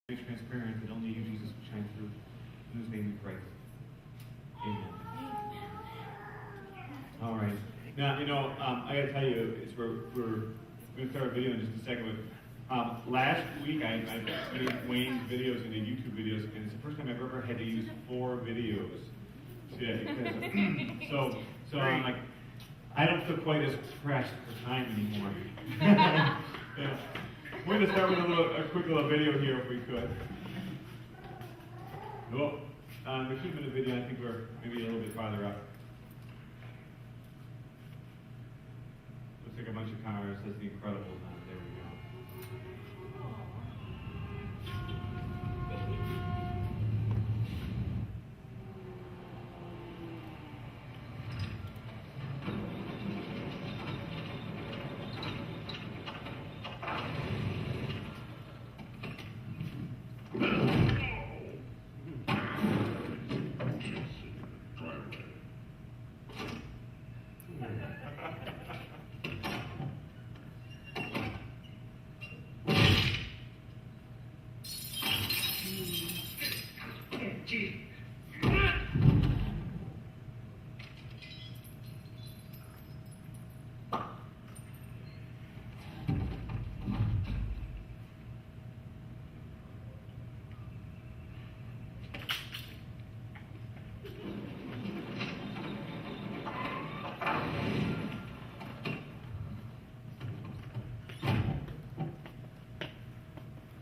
be transparent, that only you, Jesus, will shine through. In whose name we pray. Amen. All right. Now, I got to tell you, we're going to start a video in just a second. But last week, I made Wayne's videos into YouTube videos, and it's the first time I've ever had to use 4 videos. So I'm like, I don't feel quite as pressed for time anymore. Yeah. We're going to start with a quick little video here, if we could. Well, there should have been a video. I think we're maybe a little bit farther up. Looks like a bunch of cars. That's the Incredibles on it. There we go.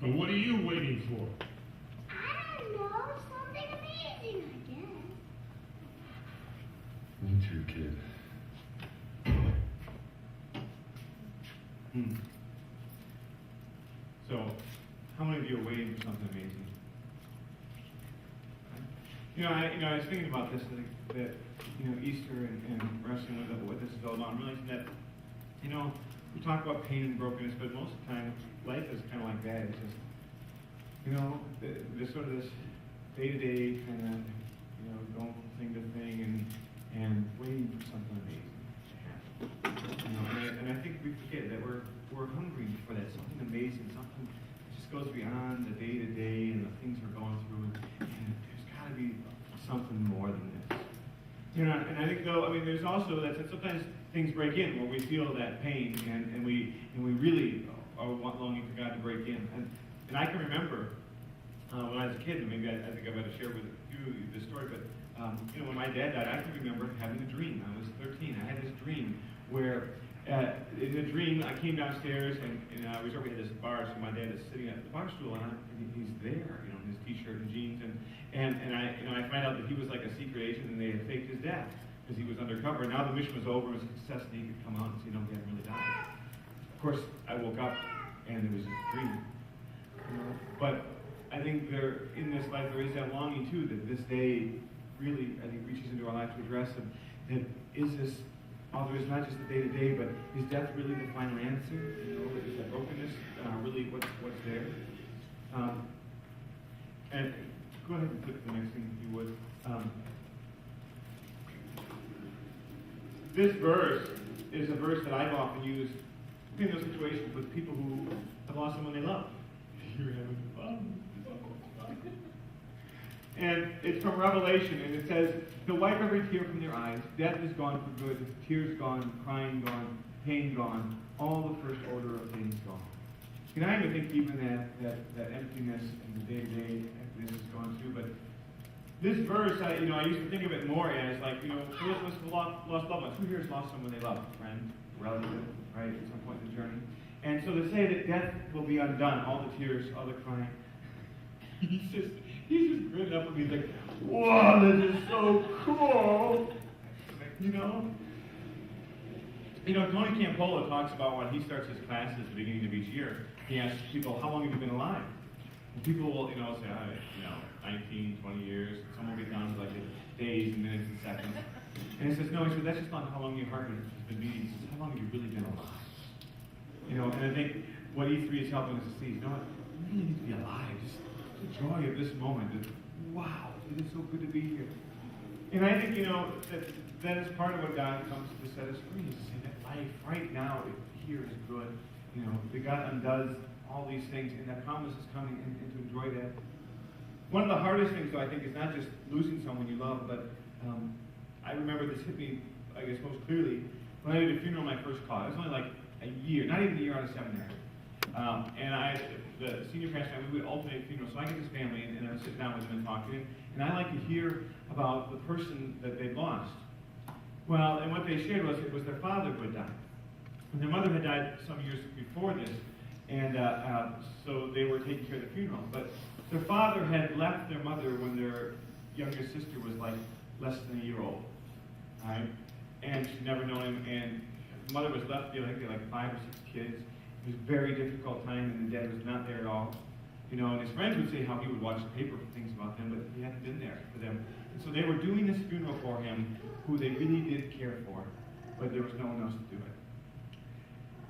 But what are you waiting for? I don't know. Something amazing, I guess. Me too, kid. So, how many of you are waiting for something amazing? I was thinking about this, that Easter and wrestling with what this is all about. I'm realizing that, we talk about pain and brokenness, but most of the time, life is kind of like that. It's just, there's sort of this day-to-day kind of, going from thing to thing and waiting for something amazing to happen. And I think we forget that we're hungry for that, something amazing, something that just goes beyond the day-to-day and the things we're going through. And there's got to be something more than this. And I think there's also that sometimes things break in where we feel that pain and we really are longing for God to break in. And I can remember when I was a kid, and maybe I think I better share with you this story, but when my dad died, I can remember having a dream. I was 13. I had this dream where in the dream I came downstairs and in a resort we had this bar, so my dad is sitting at the bar stool and he's there, in his t-shirt and jeans, and I find out that he was like a secret agent and they had faked his death because he was undercover. Now the mission was over, it was a success, and he could come out and say, no, he hadn't really died. Of course, I woke up and it was a dream. But I think in this life there is that longing too, that this day really, I think, reaches into our life to address them. That is this, although it's not just the day-to-day, but is death really the final answer? Is that brokenness really what's there? And go ahead and flip the next thing if you would. This verse is a verse that I've often used in those situations with people who have lost someone they love. You're having fun. And it's from Revelation, and it says, "He'll wipe every tear from their eyes. Death is gone for good. Tears gone. Crying gone. Pain gone. All the first order of things gone." I even think even that emptiness and the day-to-day emptiness is gone too. But this verse, I used to think of it more as like, for those of us who lost loved ones. Who here has lost someone they love? A friend, relative, right? At some point in the journey. And so to say that death will be undone, all the tears, all the crying, he's just grinning up at me like, "Whoa, this is so cool!" Tony Campolo talks about when he starts his classes at the beginning of each year. He asks people, "How long have you been alive?" And people will, say, 19, 20 years. Some will get down to like days and minutes and seconds. And he says, "No," he said, "that's just not how long your heart has been beating. He says, how long have you really been alive?" And I think what E3 is helping us to see is, you really need to be alive. Just the joy of this moment. Wow, it is so good to be here. And I think, that is part of what God comes to set us free, is to say that life right now here is good. that God undoes all these things, and that promise is coming, and to enjoy that. One of the hardest things, though, I think, is not just losing someone you love, but I remember this hit me, I guess, most clearly when I did a funeral my first call. It was only like a year, not even a year out of seminary. And the senior pastor, we would alternate funerals. So I get this family, and I would sit down with them and talk to them. And I like to hear about the person that they'd lost. Well, and what they shared was it was their father who had died. And their mother had died some years before this, and so they were taking care of the funeral. But their father had left their mother when their younger sister was like less than a year old. Right? And she'd never known him, and the mother was left, I think they had like 5 or 6 kids. It was a very difficult time, and the dad was not there at all. And his friends would say how he would watch the paper for things about them, but he hadn't been there for them. And so they were doing this funeral for him, who they really did care for, but there was no one else to do it.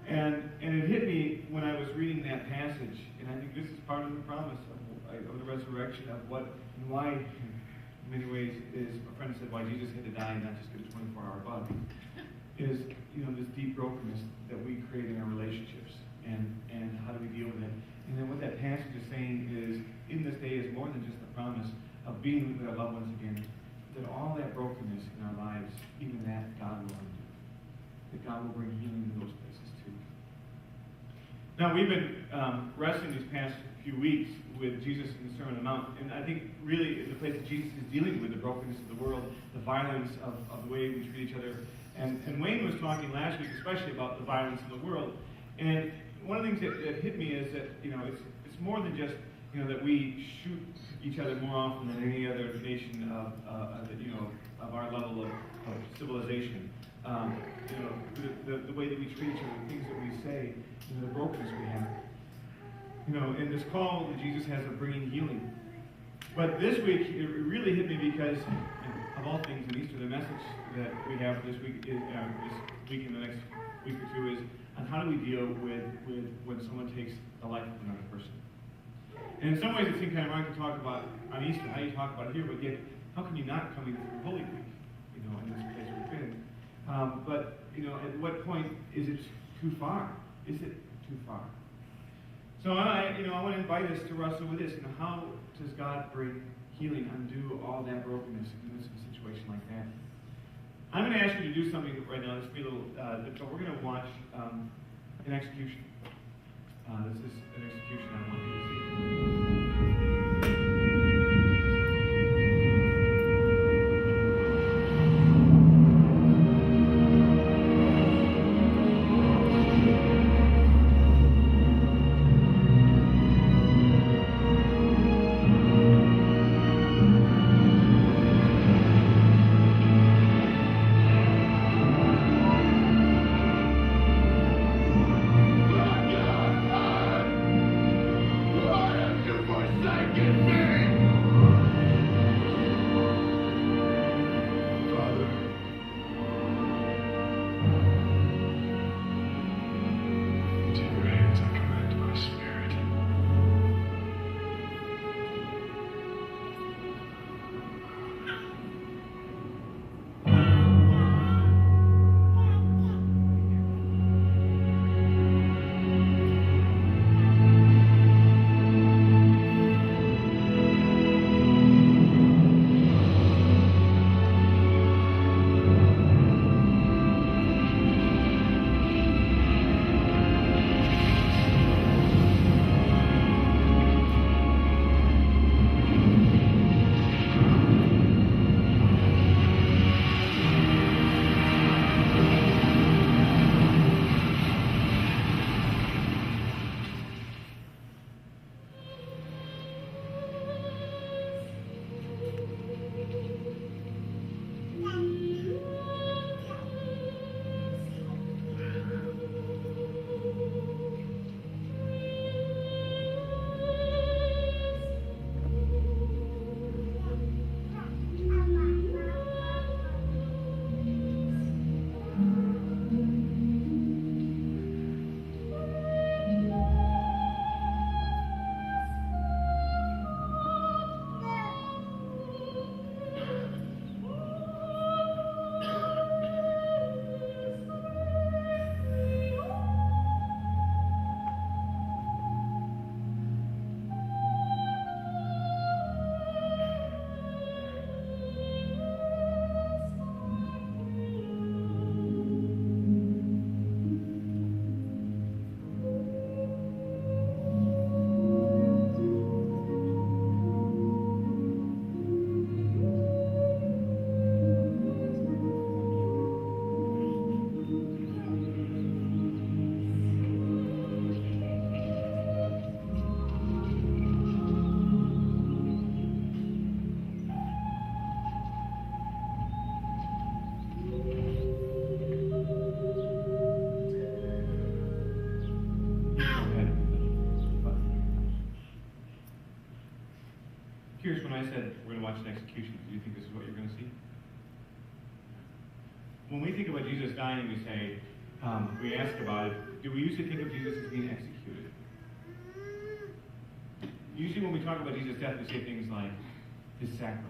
And it hit me when I was reading that passage, and I think this is part of the promise of the resurrection, of what and why, in many ways, is a friend said why Jesus had to die and not just get a 24-hour bug, is this deep brokenness that we create in our relationships, and how do we deal with it. And then what that passage is saying is, in this day is more than just the promise of being with our loved ones again, that all that brokenness in our lives, even that God will undo. That God will bring healing to those places too. Now, we've been wrestling these past few weeks with Jesus in the Sermon on the Mount, and I think really the place that Jesus is dealing with the brokenness of the world, the violence of the way we treat each other. And Wayne was talking last week especially about the violence in the world. And one of the things that hit me is that, it's more than just, that we shoot each other more often than any other nation of our level of civilization. The way that we treat each other, the things that we say, the brokenness we have. And this call that Jesus has of bringing healing. But this week, it really hit me because, of all things in Easter, the message that we have this week, and the next week or two, is on how do we deal with when someone takes the life of another person. And in some ways, it seems kind of hard to talk about on Easter, how you talk about it here, but yet, how can you not coming through Holy Week, in this place we've been? But, at what point is it too far? Is it too far? So I want to invite us to wrestle with this. How does God bring healing, undo all that brokenness in this situation like that? I'm going to ask you to do something right now. This will be a little difficult. We're going to watch an execution. This is an execution I want you to see. Lion, I said we're going to watch an execution, do you think this is what you're going to see? When we think about Jesus dying, we say, we ask about it, do we usually think of Jesus as being executed? Usually when we talk about Jesus' death, we say things like his sacrifice.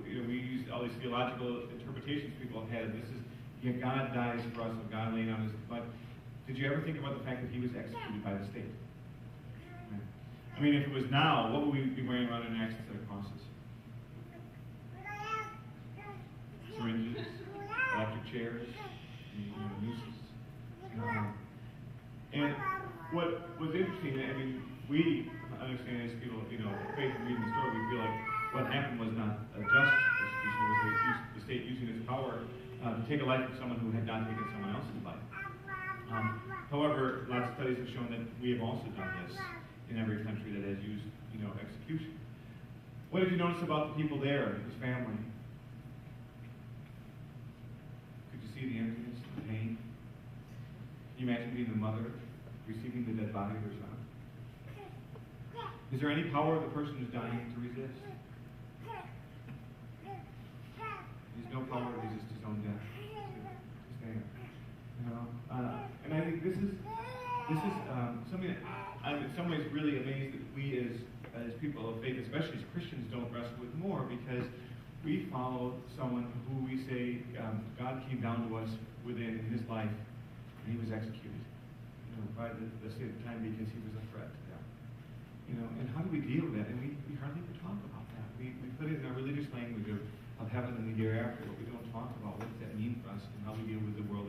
We use all these theological interpretations people have had. This is, God dies for us, of God laying on his blood. Did you ever think about the fact that he was executed by the state? Right. I mean, if it was now, what would we be wearing around our necks instead of crosses? Syringes, electric chairs, nooses. And what was interesting, I mean, we understand as people, faith and reading the story, we feel like what happened was not a just execution. It was the state using its power to take a life of someone who had not taken someone else's life. However, lots of studies have shown that we have also done this in every country that has used, execution. What did you notice about the people there, his family? Could you see the emptiness, the pain? Can you imagine being the mother receiving the dead body of her son? Is there any power of the person who's dying to resist? There's no power to resist his own death. To stand. And I think this is something that I'm in some ways really amazed that we as people of faith, especially as Christians, don't wrestle with more, because we follow someone who we say God came down to us within his life, and he was executed by the state of time because he was a threat to them. And how do we deal with that? And we hardly ever talk about that. We put it in our religious language of heaven and the hereafter, but we don't talk about what does that mean for us and how we deal with the world